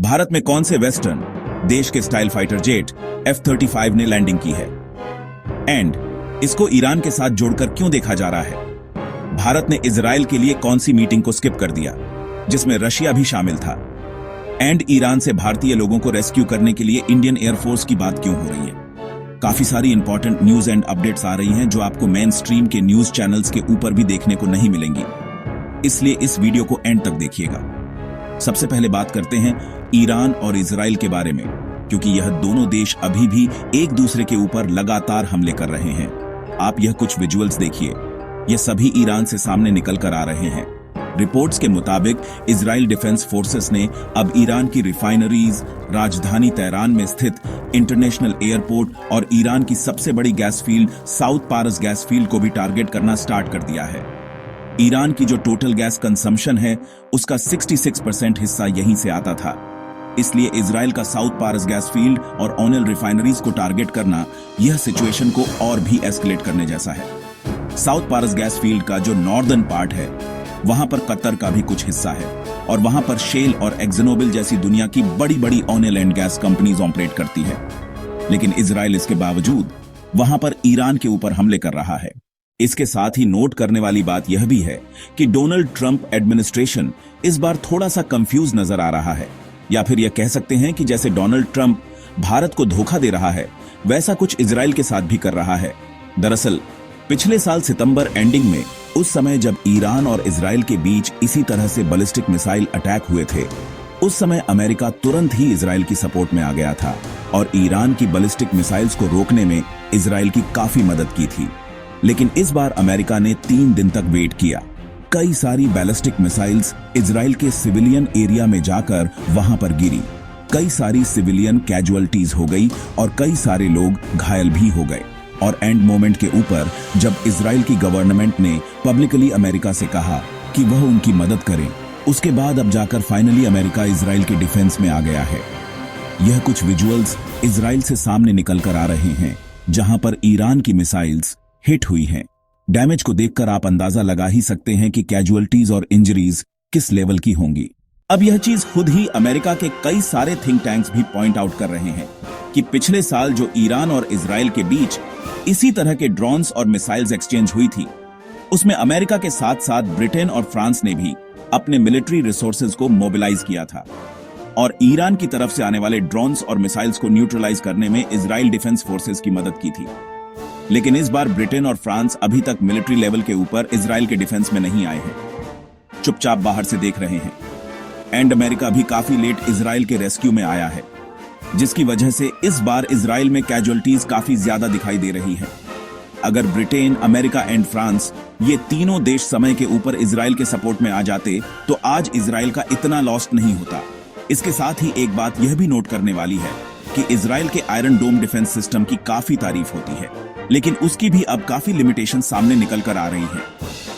भारत में कौन से वेस्टर्न देश के स्टाइल फाइटर जेट F-35 ने लैंडिंग की है एंड इसको ईरान के साथ जोड़कर क्यों देखा जा रहा है। भारत ने इजराइल के लिए कौन सी मीटिंग को स्किप कर दिया जिसमें रशिया भी शामिल था एंड ईरान से भारतीय लोगों को रेस्क्यू करने के लिए इंडियन एयरफोर्स की बात क्यों हो रही है। काफी सारी इंपॉर्टेंट न्यूज एंड अपडेट्स आ रही हैं जो आपको मेन स्ट्रीम के न्यूज चैनल्स के ऊपर भी देखने को नहीं मिलेंगी, इसलिए इस वीडियो को एंड तक देखिएगा। सबसे पहले बात करते हैं ईरान और इजराइल के बारे में, क्योंकि यह दोनों देश अभी भी एक दूसरे के ऊपर लगातार हमले कर रहे हैं। आप यह कुछ विजुअल्स देखिए, यह सभी ईरान से सामने निकल कर आ रहे हैं। रिपोर्ट्स के मुताबिक इजराइल डिफेंस फोर्सेस ने अब ईरान की रिफाइनरीज, राजधानी तेहरान में स्थित इंटरनेशनल एयरपोर्ट और ईरान की सबसे बड़ी गैस फील्ड साउथ पारस गैस फील्ड को भी टारगेट करना स्टार्ट कर दिया है। ईरान की जो टोटल गैस कंजम्पशन है उसका 66% हिस्सा यहीं से आता था, इसलिए इजराइल का साउथ पारस गैस फील्ड और ओनेल रिफाइनरीज को टारगेट करना यह सिचुएशन को और भी एस्केलेट करने जैसा है। साउथ पारस गैस फील्ड का जो नॉर्दर्न पार्ट है वहां पर कतर का भी कुछ हिस्सा है और वहां पर शेल और एक्सनोबिल जैसी दुनिया की बड़ी बड़ी O'Neill and gas companies operate करती है, लेकिन इजराइल इसके बावजूद वहां पर ईरान के ऊपर हमले कर रहा है। इसके साथ ही नोट करने वाली बात यह भी है कि डोनाल्ड ट्रंप एडमिनिस्ट्रेशन इस बार थोड़ा सा कंफ्यूज नजर आ रहा है, या फिर यह कह सकते हैं कि जैसे डोनाल्ड ट्रंप भारत को धोखा दे रहा है वैसा कुछ इजराइल के साथ भी कर रहा है। दरअसल पिछले साल सितंबर एंडिंग में, उस समय जब ईरान और इजराइल के बीच इसी तरह से बैलिस्टिक मिसाइल अटैक हुए थे, उस समय अमेरिका तुरंत ही इजराइल की सपोर्ट में आ गया था और ईरान की बैलिस्टिक मिसाइल्स को रोकने में इजराइल की काफी मदद की थी। लेकिन इस बार अमेरिका ने 3 दिन तक वेट किया। कई सारी बैलिस्टिक मिसाइल्स इजराइल के सिविलियन एरिया में जाकर वहां पर गिरी, कई सारी सिविलियन कैजुअलिटीज हो गई और कई सारे लोग घायल भी हो गए। और एंड मोमेंट के ऊपर जब इजराइल की गवर्नमेंट ने पब्लिकली अमेरिका से कहा कि वह उनकी मदद करे, उसके बाद अब जाकर फाइनली अमेरिका इजराइल के डिफेंस में आ गया है। यह कुछ विजुअल्स इजराइल से सामने निकल कर आ रहे हैं जहां पर ईरान की मिसाइल्स हिट हुई हैं। डैमेज को देखकर आप अंदाजा लगा ही सकते हैं कि कैजुअलिटीज और इंजरीज किस लेवल की होंगी। अब यह चीज खुद ही अमेरिका के कई सारे थिंक टैंक्स भी पॉइंट आउट कर रहे हैं कि पिछले साल जो ईरान और इजराइल के बीच इसी तरह के ड्रोन्स और मिसाइल्स एक्सचेंज हुई थी, उसमें अमेरिका के साथ साथ ब्रिटेन और फ्रांस ने भी अपने मिलिट्री रिसोर्सेज को मोबिलाइज किया था और ईरान की तरफ से आने वाले ड्रोन्स और मिसाइल्स को न्यूट्रलाइज करने में इजराइल डिफेंस फोर्सेज की मदद की थी। लेकिन इस बार ब्रिटेन और फ्रांस अभी तक मिलिट्री लेवल के ऊपर इजराइल के डिफेंस में नहीं आए हैं, चुपचाप बाहर से देख रहे हैं। एंड अमेरिका भी काफी लेट इजराइल के रेस्क्यू में आया है, जिसकी वजह से इस बार इजराइल में कैजुअलिटीज काफी ज्यादा दिखाई दे रही है। अगर ब्रिटेन, अमेरिका एंड फ्रांस ये तीनों देश समय के ऊपर इजराइल के सपोर्ट में आ जाते तो आज इजराइल का इतना लॉस नहीं होता। इसके साथ ही एक बात यह भी नोट करने वाली है कि इजराइल के आयरन डोम डिफेंस सिस्टम की काफी तारीफ होती है, लेकिन उसकी भी अब काफी लिमिटेशन सामने निकल कर आ रही हैं।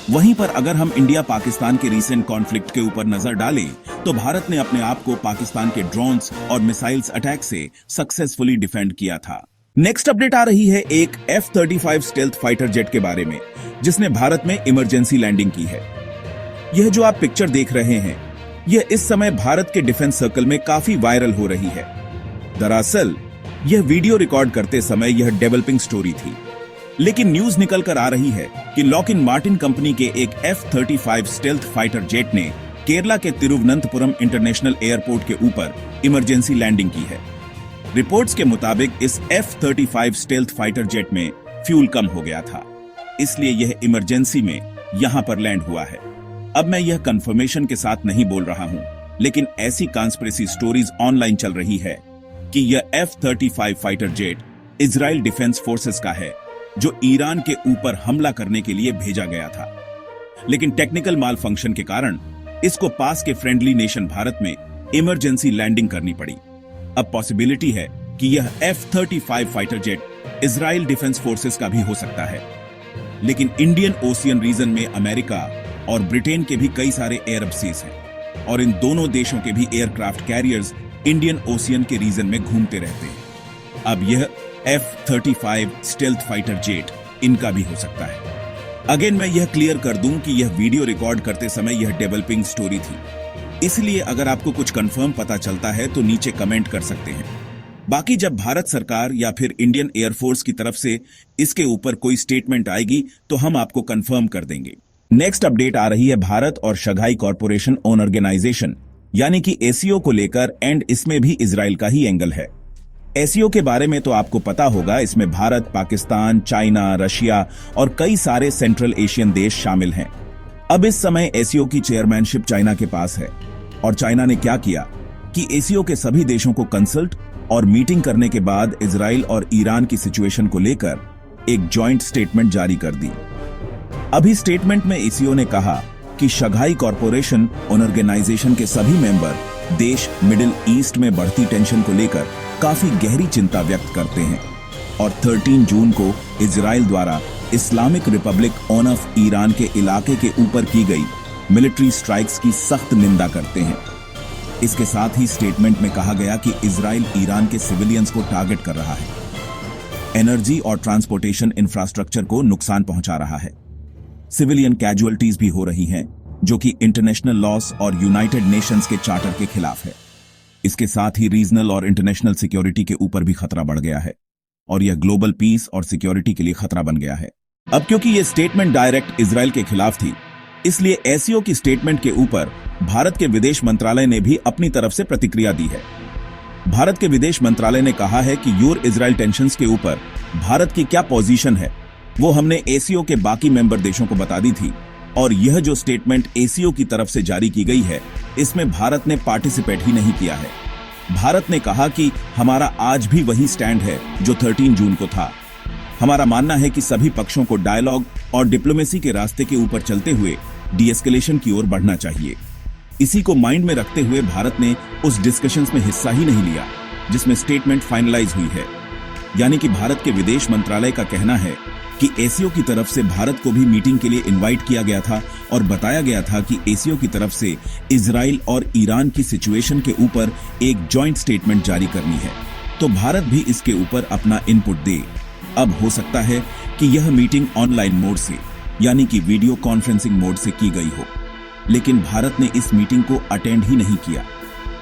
वहीं पर अगर हम इंडिया पाकिस्तान के रीसेंट कॉन्फ्लिक्ट के ऊपर नजर डालें तो भारत ने अपने आप को पाकिस्तान के ड्रोन्स और मिसाइल्स अटैक से सक्सेसफुली डिफेंड किया था। नेक्स्ट अपडेट आ रही है एक F-35 स्टेल्थ फाइटर जेट के बारे में, जिसने भारत में इमरजेंसी लैंडिंग की है। यह जो आप पिक्चर देख रहे हैं, यह इस समय भारत के डिफेंस सर्कल में काफी वायरल हो रही है। दरअसल यह वीडियो रिकॉर्ड करते समय यह डेवलपिंग स्टोरी थी, लेकिन न्यूज निकल कर आ रही है कि लॉकहीड मार्टिन कंपनी के एक F-35 स्टेल्थ फाइटर जेट ने केरला के तिरुवनंतपुरम इंटरनेशनल एयरपोर्ट के ऊपर इमरजेंसी लैंडिंग की है। रिपोर्ट्स के मुताबिक इस F-35 स्टेल्थ फाइटर जेट में फ्यूल कम हो गया था, इसलिए यह इमरजेंसी में यहां पर लैंड हुआ है। अब मैं यह कंफर्मेशन के साथ नहीं बोल रहा हूं, लेकिन ऐसी कॉन्स्पिरेसी स्टोरीज ऑनलाइन चल रही है कि यह F-35 fighter jet Israel defence forces का है, जो ईरान के ऊपर हमला करने के लिए भेजा गया था। लेकिन टेक्निकल माल फंक्शन के कारण इसको पास के फ्रेंडली नेशन भारत में इमरजेंसी लैंडिंग करनी पड़ी। अब पॉसिबिलिटी है कि यह F-35 fighter jet Israel defence forces का भी हो सकता है, लेकिन इंडियन ओशियन रीजन में अमेरिका और ब्रिटेन के भी कई सारे एयर बेसेस हैं और इन दोनों देशों के भी एयरक्राफ्ट कैरियर्स इंडियन ओशियन के रीजन में घूमते रहते हैं। अब यह F-35 स्टेल्थ फाइटर जेट इनका भी हो सकता है। अगेन मैं यह क्लियर कर दूं कि यह वीडियो रिकॉर्ड करते समय यह डेवलपिंग स्टोरी थी, इसलिए अगर आपको कुछ कंफर्म पता चलता है तो नीचे कमेंट कर सकते हैं। बाकी जब भारत सरकार या फिर इंडियन एयरफोर्स की तरफ से इसके ऊपर कोई स्टेटमेंट आएगी तो हम आपको कंफर्म कर देंगे। नेक्स्ट अपडेट आ रही है भारत और शंघाई कॉरपोरेशन ऑर्गेनाइजेशन यानी कि एसीओ को लेकर, एंड इसमें भी इजराइल का ही एंगल है। एसीओ के बारे में तो आपको पता होगा, इसमें भारत, पाकिस्तान, चाइना, रशिया और कई सारे सेंट्रल एशियन देश शामिल हैं। अब इस समय एसीओ की चेयरमैनशिप चाइना के पास है और चाइना ने क्या किया कि एसीओ के सभी देशों को कंसल्ट और मीटिंग करने के बाद इजराइल और ईरान की सिचुएशन को लेकर एक जॉइंट स्टेटमेंट जारी कर दी। अभी स्टेटमेंट में एसीओ ने कहा कि शंघाई कॉरपोरेशन ऑर्गेनाइजेशन के सभी मेंबर देश मिडिल ईस्ट में बढ़ती टेंशन को लेकर काफी गहरी चिंता व्यक्त करते हैं और 13 जून को इजराइल द्वारा इस्लामिक रिपब्लिक ऑफ ईरान के इलाके के ऊपर की गई मिलिट्री स्ट्राइक्स की सख्त निंदा करते हैं। इसके साथ ही स्टेटमेंट में कहा गया कि इजराइल ईरान के सिविलियंस को टारगेट कर रहा है, एनर्जी और ट्रांसपोर्टेशन इंफ्रास्ट्रक्चर को नुकसान पहुंचा रहा है, सिविलियन कैजुअलिटीज भी हो रही हैं जो कि इंटरनेशनल लॉस और यूनाइटेड नेशंस के चार्टर के खिलाफ है। इसके साथ ही रीजनल और इंटरनेशनल सिक्योरिटी के ऊपर भी खतरा बढ़ गया है और यह ग्लोबल पीस और सिक्योरिटी के लिए खतरा बन गया है। अब क्योंकि यह स्टेटमेंट डायरेक्ट इजराइल के खिलाफ थी, इसलिए एसीओ की स्टेटमेंट के ऊपर भारत के विदेश मंत्रालय ने भी अपनी तरफ से प्रतिक्रिया दी है। भारत के विदेश मंत्रालय ने कहा है कि यूर इजराइल टेंशंस के ऊपर भारत की क्या पोजीशन है वो हमने एसीओ के बाकी मेंबर देशों को बता दी थी और यह जो स्टेटमेंट एसीओ की तरफ से जारी की गई है इसमें भारत ने पार्टिसिपेट ही नहीं किया है। भारत ने कहा कि हमारा आज भी वही स्टैंड है जो 13 जून को था। हमारा मानना है कि सभी पक्षों को डायलॉग और डिप्लोमेसी के रास्ते के ऊपर चलते हुए डीएस्केलेशन की ओर बढ़ना चाहिए। इसी को माइंड में रखते हुए भारत ने उस डिस्कशंस में हिस्सा ही नहीं लिया जिसमें स्टेटमेंट फाइनलाइज हुई है। यानी कि भारत के विदेश मंत्रालय का कहना है कि एसीओ की तरफ से भारत को भी मीटिंग के लिए इनवाइट किया गया था और बताया गया था कि एसीओ की तरफ से इजराइल और ईरान की सिचुएशन के ऊपर एक जॉइंट स्टेटमेंट जारी करनी है, तो भारत भी इसके ऊपर अपना इनपुट दे। अब हो सकता है कि यह मीटिंग ऑनलाइन मोड से यानी कि वीडियो कॉन्फ्रेंसिंग मोड से की गई हो, लेकिन भारत ने इस मीटिंग को अटेंड ही नहीं किया।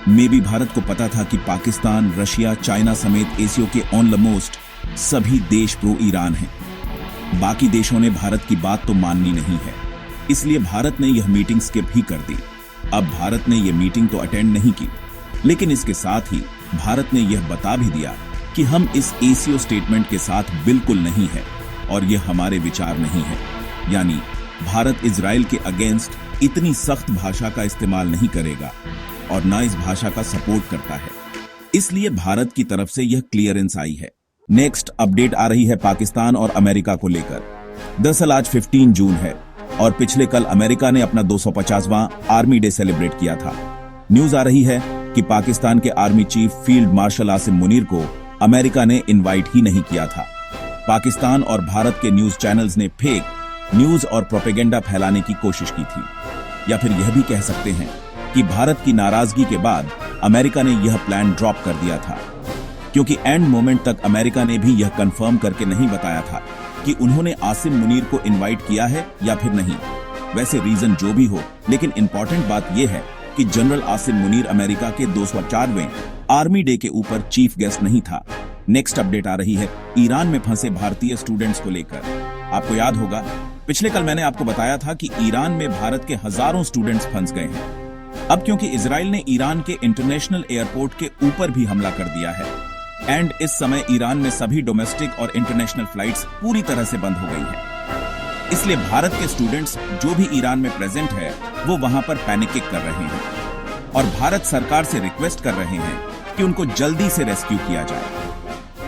मे भी भारत को पता था कि पाकिस्तान, रशिया, चाइना समेत एसीओ के ऑलमोस्ट सभी देश प्रो ईरान हैं। बाकी देशों ने भारत की बात तो माननी नहीं है, इसलिए भारत ने यह मीटिंग स्किप ही कर दी। अब भारत ने यह मीटिंग तो अटेंड नहीं की, लेकिन इसके साथ ही भारत ने यह बता भी दिया कि हम इस एसीओ स्टेटमेंट के साथ बिल्कुल नहीं है और यह हमारे विचार नहीं है। यानी भारत इजराइल के अगेंस्ट इतनी सख्त भाषा का इस्तेमाल नहीं करेगा और न इस भाषा का सपोर्ट करता है, इसलिए भारत की तरफ से यह क्लियरेंस आई है। नेक्स्ट अपडेट आ रही है पाकिस्तान और अमेरिका को लेकर। दरअसल आज 15 जून है और पिछले कल अमेरिका ने अपना 250वां आर्मी डे सेलिब्रेट किया था। न्यूज आ रही है कि पाकिस्तान के army chief field marshal Asim Munir को अमेरिका ने इनवाइट ही नहीं किया था। पाकिस्तान और भारत के न्यूज चैनल्स ने फेक न्यूज और प्रोपेगेंडा फैलाने की कोशिश की थी, या फिर यह भी कह सकते हैं कि भारत की नाराजगी के बाद अमेरिका ने यह प्लान ड्रॉप कर दिया था, क्योंकि एंड मोमेंट तक अमेरिका ने भी यह कंफर्म करके नहीं बताया था कि उन्होंने आसिम मुनीर को इनवाइट किया है या फिर नहीं। वैसे रीजन जो भी हो, लेकिन इंपॉर्टेंट बात यह है कि जनरल आसिम मुनीर अमेरिका के 204वें आर्मी डे के ऊपर चीफ गेस्ट नहीं था। नेक्स्ट अपडेट आ रही है ईरान में फंसे भारतीय स्टूडेंट्स को लेकर। आपको याद होगा पिछले कल मैंने आपको बताया था कि ईरान में भारत के हजारों स्टूडेंट्स फंस गए हैं। अब क्योंकि इजराइल ने ईरान के इंटरनेशनल एयरपोर्ट के ऊपर भी हमला कर दिया है एंड इस समय ईरान में सभी डोमेस्टिक और इंटरनेशनल फ्लाइट्स पूरी तरह से बंद हो गई हैं। इसलिए भारत के स्टूडेंट्स जो भी ईरान में प्रेजेंट है वो वहां पर पैनिकिंग कर रहे हैं और भारत सरकार से रिक्वेस्ट कर रहे हैं कि उनको जल्दी से रेस्क्यू किया जाए।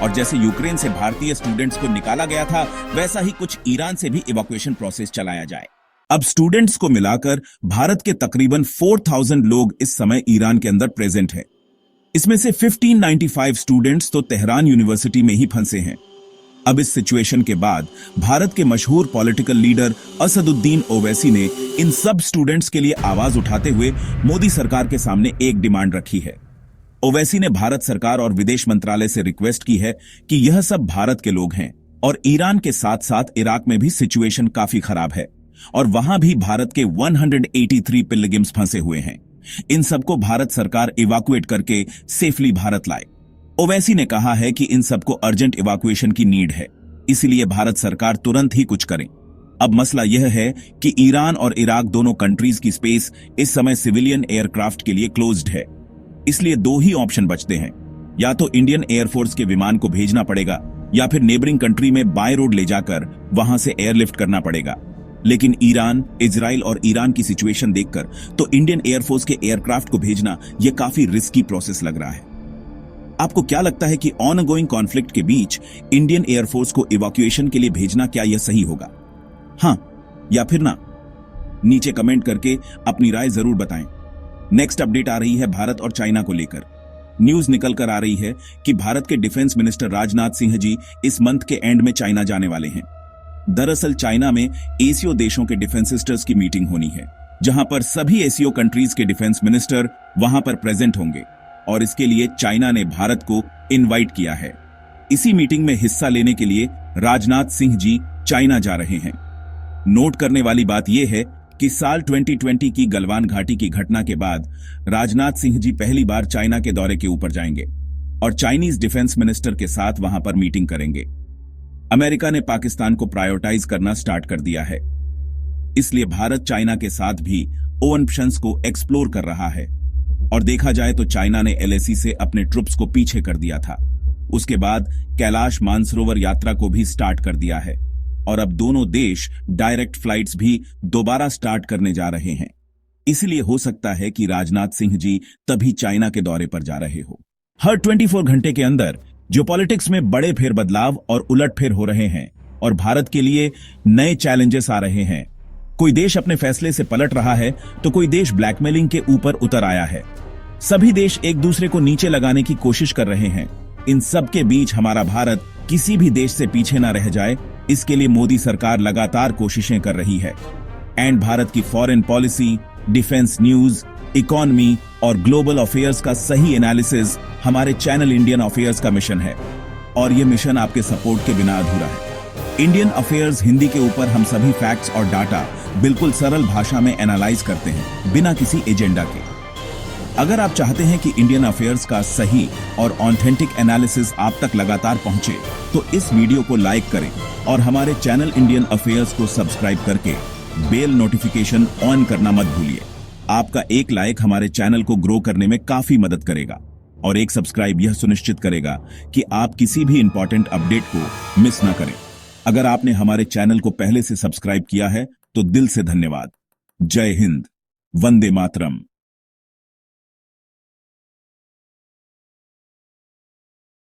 और जैसे यूक्रेन से भारतीय स्टूडेंट्स को निकाला गया था, वैसा ही कुछ ईरान से भी इवैक्यूएशन प्रोसेस चलाया जाए। अब स्टूडेंट्स को मिलाकर भारत के तकरीबन 4000 लोग इस समय ईरान के अंदर प्रेजेंट हैं। इसमें से 1595 स्टूडेंट्स तो तेहरान यूनिवर्सिटी में ही फंसे हैं। अब इस सिचुएशन के बाद भारत के मशहूर पॉलिटिकल लीडर असदुद्दीन ओवैसी ने इन सब स्टूडेंट्स के लिए आवाज उठाते हुए मोदी सरकार के सामने एक डिमांड रखी है। ओवैसी ने भारत सरकार और विदेश मंत्रालय से रिक्वेस्ट की है कि यह सब भारत के लोग हैं और ईरान के साथ साथ इराक में भी सिचुएशन काफी खराब है और वहां भी भारत के 183 पिलग्रिम्स फंसे हुए हैं। इन सबको भारत सरकार इवैक्यूएट करके सेफली भारत लाए। ओवैसी ने कहा है कि इन सबको अर्जेंट इवैक्यूएशन की नीड है, इसलिए भारत सरकार तुरंत ही कुछ करे। अब मसला यह है कि ईरान और इराक दोनों कंट्रीज की स्पेस इस समय सिविलियन एयरक्राफ्ट के लिए क्लोज्ड है, इसलिए दो ही ऑप्शन बचते हैं, या तो इंडियन एयरफोर्स के विमान को भेजना पड़ेगा या फिर नेबरिंग कंट्री में बाय रोड ले जाकर वहां से एयरलिफ्ट करना पड़ेगा। लेकिन ईरान, इजराइल और ईरान की सिचुएशन देखकर तो इंडियन एयरफोर्स के एयरक्राफ्ट को भेजना यह काफी रिस्की प्रोसेस लग रहा है। आपको क्या लगता है कि ऑनगोइंग कॉन्फ्लिक्ट के बीच इंडियन एयरफोर्स को इवैक्यूएशन के लिए भेजना क्या यह सही होगा? हां या फिर ना? नीचे कमेंट करके अपनी राय जरूर बताएं। नेक्स्ट अपडेट आ रही है भारत और चाइना को लेकर। न्यूज निकल कर आ रही है कि भारत के डिफेंस मिनिस्टर राजनाथ सिंह जी इस मंथ के एंड में चाइना जाने वाले हैं। दरअसल चाइना में एशियो देशों के डिफेंस मिनिस्टर्स की मीटिंग होनी है, जहां पर सभी एशियो कंट्रीज के डिफेंस मिनिस्टर वहां पर प्रेजेंट होंगे और इसके लिए चाइना ने भारत को इनवाइट किया है। इसी मीटिंग में हिस्सा लेने के लिए राजनाथ सिंह जी चाइना जा रहे हैं। नोट करने वाली बात यह है कि साल 2020 की गलवान घाटी की घटना के बाद राजनाथ सिंह जी पहली बार चाइना के दौरे के ऊपर जाएंगे और चाइनीज डिफेंस मिनिस्टर के साथ वहां पर मीटिंग करेंगे। अमेरिका ने पाकिस्तान को प्रायोरिटाइज करना स्टार्ट कर दिया है, इसलिए भारत चाइना के साथ भी ऑप्शंस को एक्सप्लोर कर रहा है। और देखा जाए तो चाइना ने LAC से अपने ट्रुप्स को पीछे कर दिया था, उसके बाद कैलाश मानसरोवर यात्रा को भी स्टार्ट कर दिया है और अब दोनों देश डायरेक्ट फ्लाइट्स भी दोबारा स्टार्ट करने जा रहे हैं। इसलिए हो सकता है कि राजनाथ सिंह जी तभी चाइना के दौरे पर जा रहे हो। हर 24 घंटे के अंदर जियोपॉलिटिक्स में बड़े फेरबदलाव और उलटफेर हो रहे हैं और भारत के लिए नए चैलेंजेस आ रहे हैं। कोई देश अपने फैसले से पलट रहा है तो कोई देश ब्लैकमेलिंग के ऊपर उतर आया है। सभी देश एक दूसरे को नीचे लगाने की कोशिश कर रहे हैं। इन सब के बीच हमारा भारत किसी भी देश से पीछे ना रह जाए, इसके लिए मोदी सरकार लगातार कोशिशें कर रही है। एंड भारत की foreign policy, defence news, economy और ग्लोबल अफेयर्स का सही एनालिसिस हमारे चैनल इंडियन अफेयर्स का मिशन है और यह मिशन आपके सपोर्ट के बिना अधूरा है। इंडियन अफेयर्स हिंदी के ऊपर हम सभी फैक्ट्स और डाटा बिल्कुल सरल भाषा में एनालाइज करते हैं, बिना किसी एजेंडा के। अगर आप चाहते हैं कि इंडियन अफेयर्स का सही और ऑथेंटिक एनालिसिस आप तक लगातार पहुंचे, तो इस वीडियो को लाइक करें और हमारे चैनल इंडियन अफेयर्स को सब्सक्राइब करके बेल नोटिफिकेशन ऑन करना मत भूलिए। आपका एक लाइक हमारे चैनल को ग्रो करने में काफी मदद करेगा और एक सब्सक्राइब यह सुनिश्चित करेगा कि आप किसी भी इंपॉर्टेंट अपडेट को मिस न करें। अगर आपने हमारे चैनल को पहले से सब्सक्राइब किया है तो दिल से धन्यवाद। जय हिंद, वंदे मातरम।